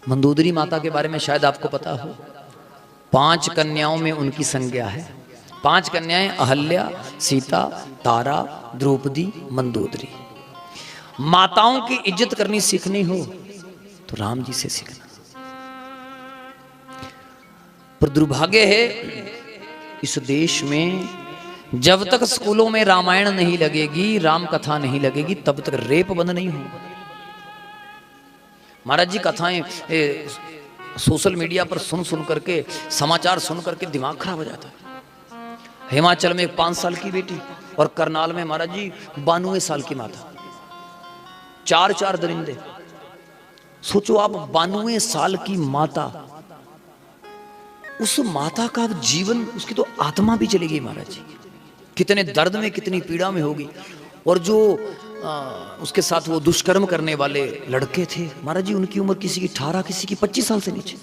मंदोदरी माता के बारे में शायद आपको पता हो, 5 कन्याओं में उनकी संज्ञा है। 5 कन्याएं अहल्या, सीता, तारा, द्रौपदी, मंदोदरी। माताओं की इज्जत करनी सीखनी हो तो राम जी से सीखना। पर दुर्भाग्य है इस देश में, जब तक स्कूलों में रामायण नहीं लगेगी, राम कथा नहीं लगेगी, तब तक रेप बंद नहीं होगा। महाराज जी कथाएं सोशल मीडिया पर सुन सुन करके, समाचार सुन करके दिमाग खराब हो जाता है। हिमाचल में 5 साल की बेटी और करनाल में महाराज जी 92 साल की माता, 4 दरिंदे। सोचो आप, 92 साल की माता, उस माता का जीवन, उसकी तो आत्मा भी चली गई महाराज जी। कितने दर्द में, कितनी पीड़ा में होगी। और जो उसके साथ वो दुष्कर्म करने वाले लड़के थे महाराज जी, उनकी उम्र किसी की 18, किसी की 25 साल से नीचे।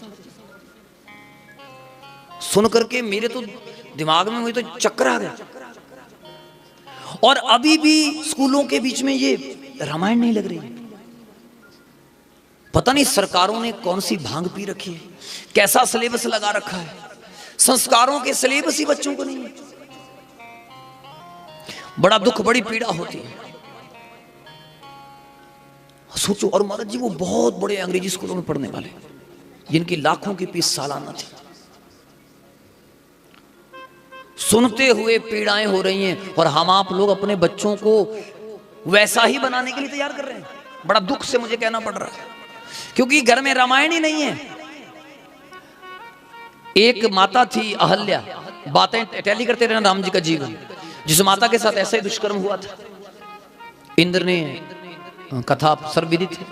सुन करके मेरे तो दिमाग में मुझे तो चक्कर आ गया। और अभी भी स्कूलों के बीच में ये रामायण नहीं लग रही। पता नहीं सरकारों ने कौन सी भांग पी रखी है, कैसा सिलेबस लगा रखा है। संस्कारों के सिलेबस ही बच्चों को नहीं है। बड़ा दुख, बड़ी पीड़ा होती है। सोचो, और महाराज जी वो बहुत बड़े अंग्रेजी स्कूलों में पढ़ने वाले, जिनकी लाखों की फीस सालाना थी। सुनते हुए पीड़ाएं हो रही हैं, और हम आप लोग अपने बच्चों को वैसा ही बनाने के लिए तैयार कर रहे हैं। बड़ा दुख से मुझे कहना पड़ रहा है, क्योंकि घर में रामायण ही नहीं है। एक माता थी अहल्या, बातें टैली करते रहना राम जी का जीवन, जिस माता के साथ ऐसा ही दुष्कर्म हुआ था। इंद्र ने कथा सर्वविदित है।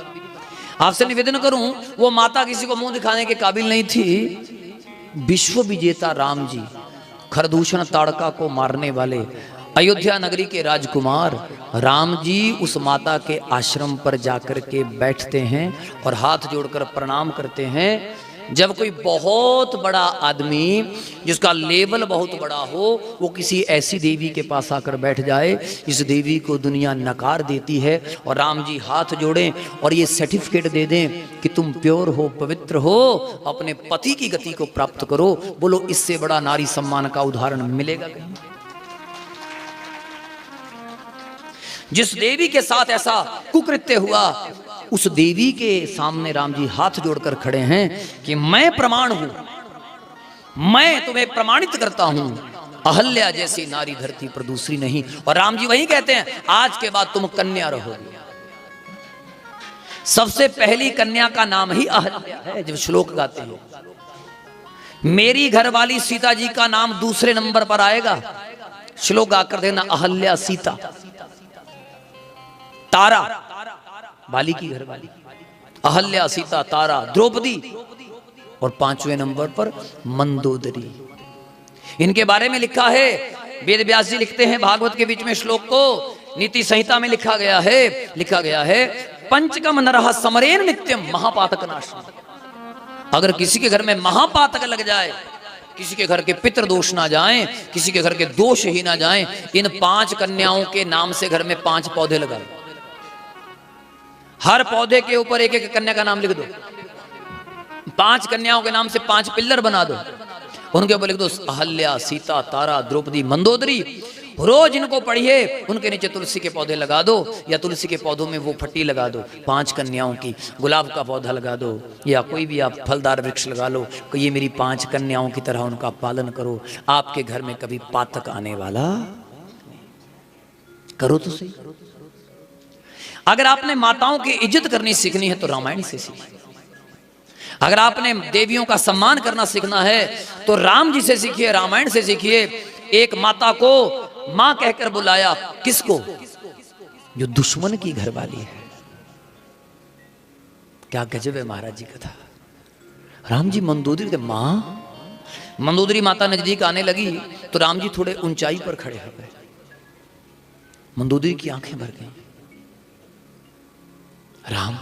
आपसे निवेदन करूं, वो माता किसी को मुंह दिखाने के काबिल नहीं थी। विश्व विजेता राम जी, खरदूषण ताड़का को मारने वाले अयोध्या नगरी के राजकुमार राम जी उस माता के आश्रम पर जाकर के बैठते हैं और हाथ जोड़कर प्रणाम करते हैं। जब कोई बहुत बड़ा आदमी, जिसका लेवल बहुत बड़ा हो, वो किसी ऐसी देवी के पास आकर बैठ जाए, इस देवी को दुनिया नकार देती है। और राम जी हाथ जोड़ें और ये सर्टिफिकेट दे दें कि तुम प्योर हो, पवित्र हो, अपने पति की गति को प्राप्त करो। बोलो, इससे बड़ा नारी सम्मान का उदाहरण मिलेगा कहीं? जिस देवी के साथ ऐसा कुकृत्य हुआ, उस देवी के सामने राम जी हाथ जोड़कर खड़े हैं कि मैं प्रमाण हूं, मैं तुम्हें प्रमाणित करता हूं, अहल्या जैसी नारी धरती पर दूसरी नहीं। और राम जी वही कहते हैं, आज के बाद तुम कन्या रहोगे। सबसे पहली कन्या का नाम ही अहल्या है। जब श्लोक गाते हैं, मेरी घरवाली सीता जी का नाम दूसरे नंबर पर आएगा। श्लोक गाकर देना, अहल्या सीता, तारा बाली की घरवाली, अहल्या सीता तारा द्रौपदी, और 5वें नंबर पर मंदोदरी। इनके बारे में लिखा है, वेद व्यास जी लिखते हैं भागवत के बीच में श्लोक को, नीति संहिता में लिखा गया है पंचकम नरः समरेन नित्यम महापातक नाशनम्। अगर किसी के घर में महापातक लग जाए, किसी के घर के पितृ दोष ना जाएं, किसी के घर के दोष ही ना जाएं, इन 5 कन्याओं के नाम से घर में 5 पौधे लगा लो। हर पौधे के ऊपर एक एक कन्या का नाम लिख दो। 5 कन्याओं के नाम से 5 पिल्लर बना दो, उनके ऊपर लिख दो अहल्या, सीता, तारा, द्रौपदी, मंदोदरी। रोज इनको पढ़िए, उनके नीचे तुलसी के पौधे लगा दो, या तुलसी के पौधों में वो फट्टी लगा दो 5 कन्याओं की। गुलाब का पौधा लगा दो, या कोई भी आप फलदार वृक्ष लगा लो कि ये मेरी 5 कन्याओं की तरह उनका पालन करो। आपके घर में कभी पातक आने वाला, करो तो सही। अगर आपने माताओं की इज्जत करनी सीखनी है तो रामायण से सीखिए। अगर आपने देवियों का सम्मान करना सीखना है तो राम जी से सीखिए, रामायण से सीखिए। एक माता को मां कहकर बुलाया, किसको? जो दुश्मन की घरवाली है। क्या गजब है महाराज जी कथा। राम जी मंदोदरी, मां मंदोदरी माता नजदीक आने लगी तो राम जी थोड़े ऊंचाई पर खड़े हो गए। मंदोदरी की आंखें भर गई। राम,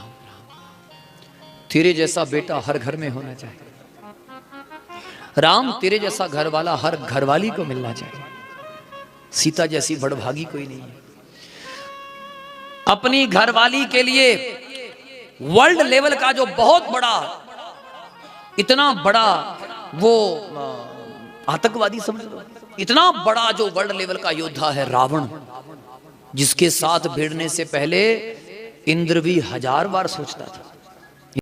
तेरे जैसा बेटा हर घर में होना चाहिए। राम, तेरे जैसा घरवाला हर घरवाली को मिलना चाहिए। सीता जैसी बड़भागी कोई नहीं है। अपनी घरवाली के लिए वर्ल्ड लेवल का जो बहुत बड़ा इतना बड़ा वो आतंकवादी समझ लो, इतना बड़ा जो वर्ल्ड लेवल का योद्धा है रावण, जिसके साथ भिड़ने से पहले इंद्र भी 1000 बार सोचता था।